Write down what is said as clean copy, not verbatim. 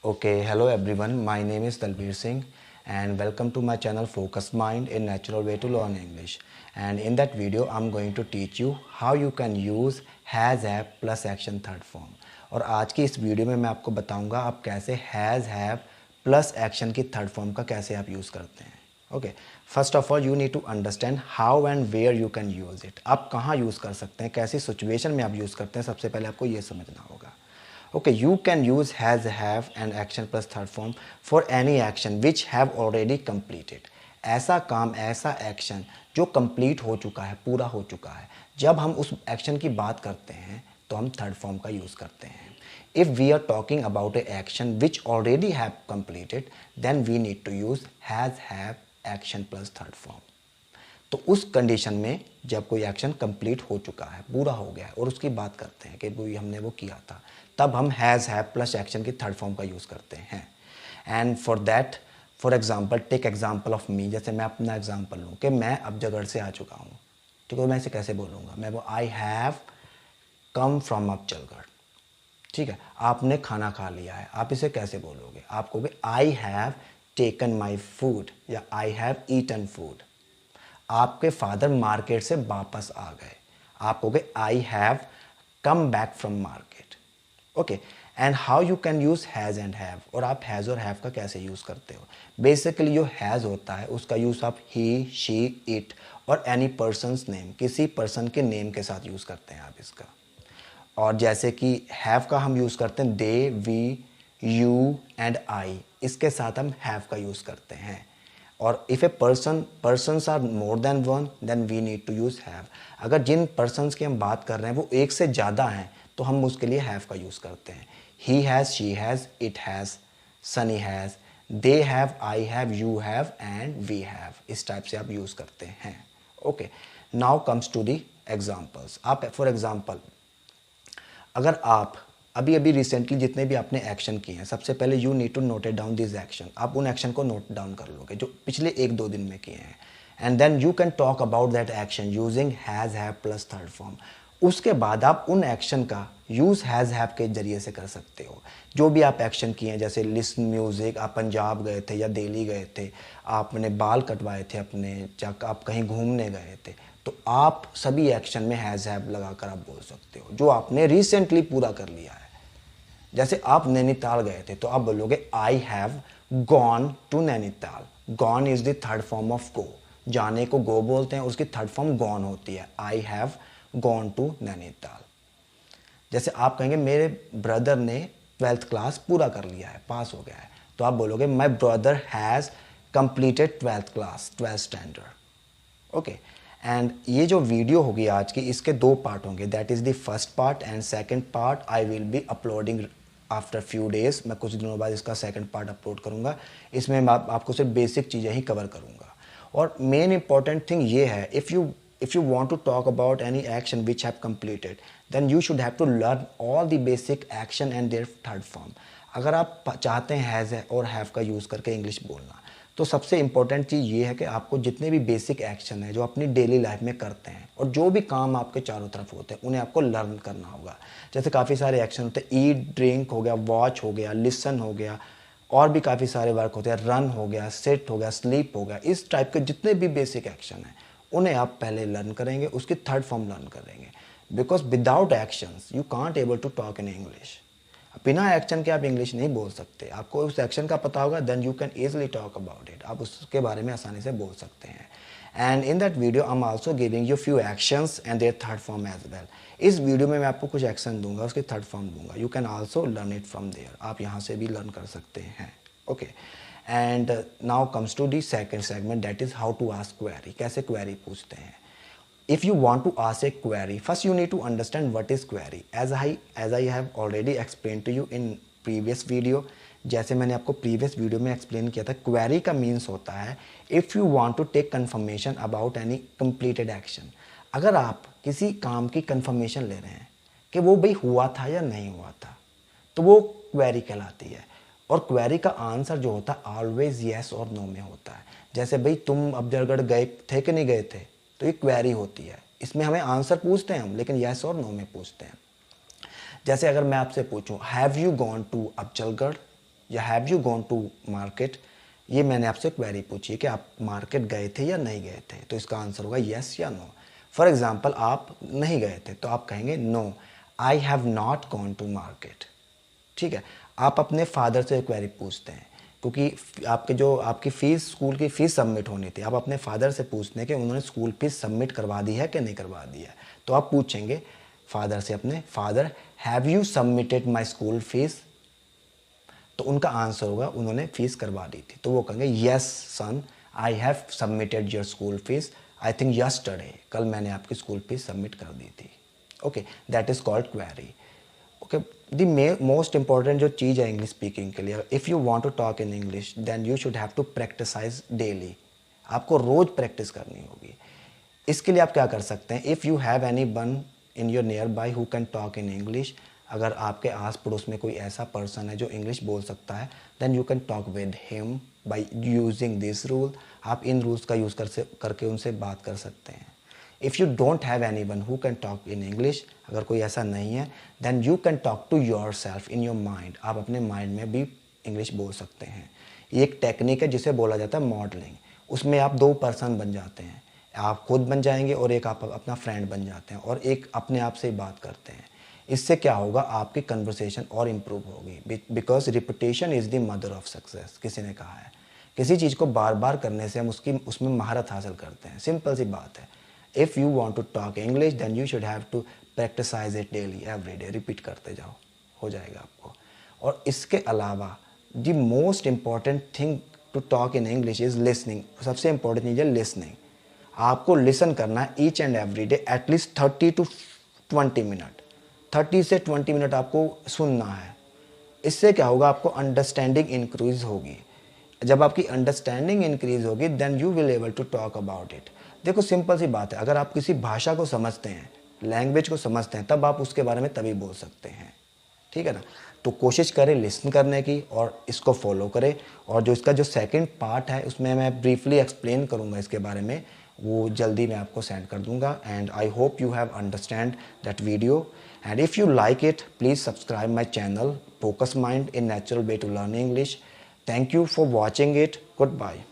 Okay, hello everyone. My name is Dalbir Singh and welcome to my channel Focused Mind, a natural way to learn English. And in that video, I'm going to teach you how you can use has, have plus action third form. और आज की इस video में मैं आपको बताऊंगा आप कैसे has, have plus action की थर्ड फॉर्म का कैसे आप यूज़ करते हैं. Okay, first of all you need to understand how and where you can use it. आप कहाँ यूज़ कर सकते हैं, कैसी सिचुएशन में आप यूज़ करते हैं, सबसे पहले आपको ये समझना होगा. Okay, you can use has, have and action plus third form for any action which have already completed. ऐसा काम, ऐसा एक्शन जो कंप्लीट हो चुका है, पूरा हो चुका है. जब हम उस एक्शन की बात करते हैं तो हम थर्ड फॉर्म का यूज़ करते हैं. If we are talking about a action which already have completed, then we need to use has, have, action plus third form. तो उस कंडीशन में जब कोई एक्शन कंप्लीट हो चुका है, पूरा हो गया है और उसकी बात करते हैं कि वो हमने वो किया था, तब हम हैज़, हैव प्लस एक्शन की थर्ड फॉर्म का यूज़ करते हैं. And for that, for example, take example of me. जैसे मैं अपना एग्जांपल लूँ कि मैं अब जगड़ से आ चुका हूँ, ठीक है. मैं इसे कैसे बोलूँगा, मैं वो आई हैव कम फ्रॉम अबचलगढ़. ठीक है, आपने खाना खा लिया है, आप इसे कैसे बोलोगे, आप कहोगे I have taken my food या आई हैव ईटन फूड. आपके फादर मार्केट से वापस आ गए, आप कहोगे I have come back from market. Okay, and how you can use has and have. और आप हैज़ और हैव का कैसे यूज़ करते हो. बेसिकली जो हैज़ होता है उसका यूज़ आप ही, शी, इट और एनी पर्सनस नेम, किसी पर्सन के नेम के साथ यूज़ करते हैं आप इसका. और जैसे कि हैव का हम यूज़ करते हैं they, we, you and I, इसके साथ हम हैव का यूज़ करते हैं. और if a persons are more than one, then we need to use have. अगर जिन पर्सन्स की हम बात कर रहे हैं वो एक से ज़्यादा हैं तो हम उसके लिए हैव का यूज़ करते हैं. He has, she has, it has, Sunny has, they have, I have, you have and we have. इस टाइप से आप यूज़ करते हैं. Okay, now comes to the examples. आप फॉर एग्जाम्पल, अगर आप अभी अभी रिसेंटली जितने भी आपने एक्शन किए हैं, सबसे पहले you need to note it down this action. आप उन एक्शन को नोट डाउन कर लोगे जो पिछले 1-2 दिन में किए हैं. And then you can talk about that action using has, have plus third form. उसके बाद आप उन एक्शन का यूज़ हैज़, हैव के जरिए से कर सकते हो. जो भी आप एक्शन किए हैं, जैसे लिसन म्यूज़िक, आप पंजाब गए थे या दिल्ली गए थे, आपने बाल कटवाए थे अपने, या आप कहीं घूमने गए थे, तो आप सभी एक्शन में हैज़, हैव लगाकर आप बोल सकते हो जो आपने रिसेंटली पूरा कर लिया है. जैसे आप नैनीताल गए थे तो आप बोलोगे I have gone to Nainital. Gone is the third form of go. जाने को गो बोलते हैं, उसकी थर्ड फॉर्म गॉन होती है. I have gone to Nainital. जैसे आप कहेंगे मेरे ब्रदर ने 12th क्लास पूरा कर लिया है, पास हो गया है, तो आप बोलोगे my brother has completed 12th class, 12th standard. Okay, and ये जो वीडियो होगी आज की, इसके 2 पार्ट होंगे. That is the first part and second part I will be uploading after few days. मैं कुछ दिनों बाद इसका सेकंड पार्ट अपलोड करूँगा. इसमें मैं आपको सिर्फ बेसिक चीज़ें ही कवर करूँगा. और मेन इंपॉर्टेंट थिंग ये है, if you want to talk about any action which have completed, then you should have to learn all the basic action and their third form. अगर आप चाहते हैं हैज़ और हैव का यूज़ करके English बोलना, तो सबसे इम्पोर्टेंट चीज़ ये है कि आपको जितने भी बेसिक एक्शन है जो अपनी डेली लाइफ में करते हैं और जो भी काम आपके चारों तरफ होते हैं उन्हें आपको लर्न करना होगा. जैसे काफ़ी सारे एक्शन होते हैं, ईट, ड्रिंक हो गया, वॉच हो गया, लिसन हो गया, और भी काफ़ी सारे वर्क होते हैं, रन हो गया, सिट हो गया, स्लीप हो गया. इस टाइप के जितने भी बेसिक एक्शन हैं उन्हें आप पहले लर्न करेंगे, उसकी थर्ड फॉर्म लर्न करेंगे. Because without actions you can't able to talk in English. बिना एक्शन के आप इंग्लिश नहीं बोल सकते. आपको उस एक्शन का पता होगा, then you can easily talk about it. आप उसके बारे में आसानी से बोल सकते हैं. And in that video I am also giving you few actions and their third form as well. इस वीडियो में मैं आपको कुछ एक्शन दूंगा, उसकी थर्ड फॉर्म दूंगा. You can also learn it from there. आप यहाँ से भी लर्न कर सकते हैं. Okay, and now comes to the second segment, that is how to ask query. कैसे क्वेरी पूछते हैं. If you want to ask a query, first you need to understand what is query. As I have already explained to you in previous video, जैसे मैंने आपको previous video में explain किया था, query का means होता है if you want to take confirmation about any completed action. अगर आप किसी काम की confirmation ले रहे हैं कि वो भाई हुआ था या नहीं हुआ था, तो वो query कहलाती है. और query का आंसर जो होता है always yes और no में होता है. जैसे भाई तुम अबजलगढ़ गए थे कि नहीं गए थे, तो ये क्वेरी होती है. इसमें हमें आंसर पूछते हैं हम, लेकिन यस और नो में पूछते हैं. जैसे अगर मैं आपसे पूछूं have you gone to Achalgarh, या have you gone to market, ये मैंने आपसे क्वेरी पूछी है कि आप मार्केट गए थे या नहीं गए थे, तो इसका आंसर होगा येस या नो। फॉर एग्जाम्पल आप नहीं गए थे तो आप कहेंगे no, I have not gone to market. ठीक है, आप अपने फादर से क्वेरी पूछते हैं क्योंकि आपकी फ़ीस, स्कूल की फ़ीस सबमिट होनी थी, आप अपने फादर से पूछते हैं कि उन्होंने स्कूल फीस सबमिट करवा दी है कि नहीं करवा दी है। तो आप पूछेंगे फादर से अपने, father have you submitted my school fees, तो उनका आंसर होगा उन्होंने फ़ीस करवा दी थी, तो वो कहेंगे yes son, I have submitted your school fees, I think yesterday, कल मैंने आपकी स्कूल फीस सबमिट कर दी थी। Okay, that is called query. Okay, the most important जो चीज़ है इंग्लिश स्पीकिंग के लिए, if you want to talk in English then you should have to practise daily. आपको रोज़ प्रैक्टिस करनी होगी। इसके लिए आप क्या कर सकते हैं, if you have any one in your near by who can talk in English, अगर आपके आस पड़ोस में कोई ऐसा पर्सन है जो इंग्लिश बोल सकता है, then you can talk with him by using this rule. आप इन रूल्स का यूज़ करके उनसे बात कर सकते हैं। If you don't have any one who can talk in English, अगर कोई ऐसा नहीं है, then you can talk to yourself in your mind. आप अपने माइंड में भी इंग्लिश बोल सकते हैं। ये एक टेक्निक है जिसे बोला जाता है मॉडलिंग। उसमें आप दो पर्सन बन जाते हैं, आप खुद बन जाएंगे और एक आप अपना फ्रेंड बन जाते हैं और एक अपने आप से ही बात करते हैं। इससे क्या होगा, आपकी कन्वर्सेशन और इम्प्रूव होगी, because repetition is the mother of success, किसी ने कहा है। किसी चीज़ को बार बार करने से हम उसमें महारत हासिल करते हैं। सिंपल सी बात है। If you want to talk English then you should have to practise it daily, every day, repeat करते जाओ, हो जाएगा आपको। और इसके अलावा the most important thing to talk in English is listening. सबसे इंपॉर्टेंट चीज़ है लिसनिंग। आपको लिसन करना है each and every day, at least 30 to 20 minute. 30 से 20 मिनट आपको सुनना है। इससे क्या होगा, आपको अंडरस्टैंडिंग इंक्रीज होगी। जब आपकी अंडरस्टैंडिंग इंक्रीज होगी then you will able to talk about it. देखो सिंपल सी बात है, अगर आप किसी भाषा को समझते हैं, लैंग्वेज को समझते हैं, तब आप उसके बारे में तभी बोल सकते हैं। ठीक है ना। तो कोशिश करें लिसन करने की और इसको फॉलो करें। और जो इसका जो सेकंड पार्ट है उसमें मैं ब्रीफली एक्सप्लेन करूँगा इसके बारे में, वो जल्दी मैं आपको सेंड कर दूंगा। And I hope you have understand that video, and if you like it please subscribe my channel focus mind in natural way to learn English. Thank you for watching it. Good bye.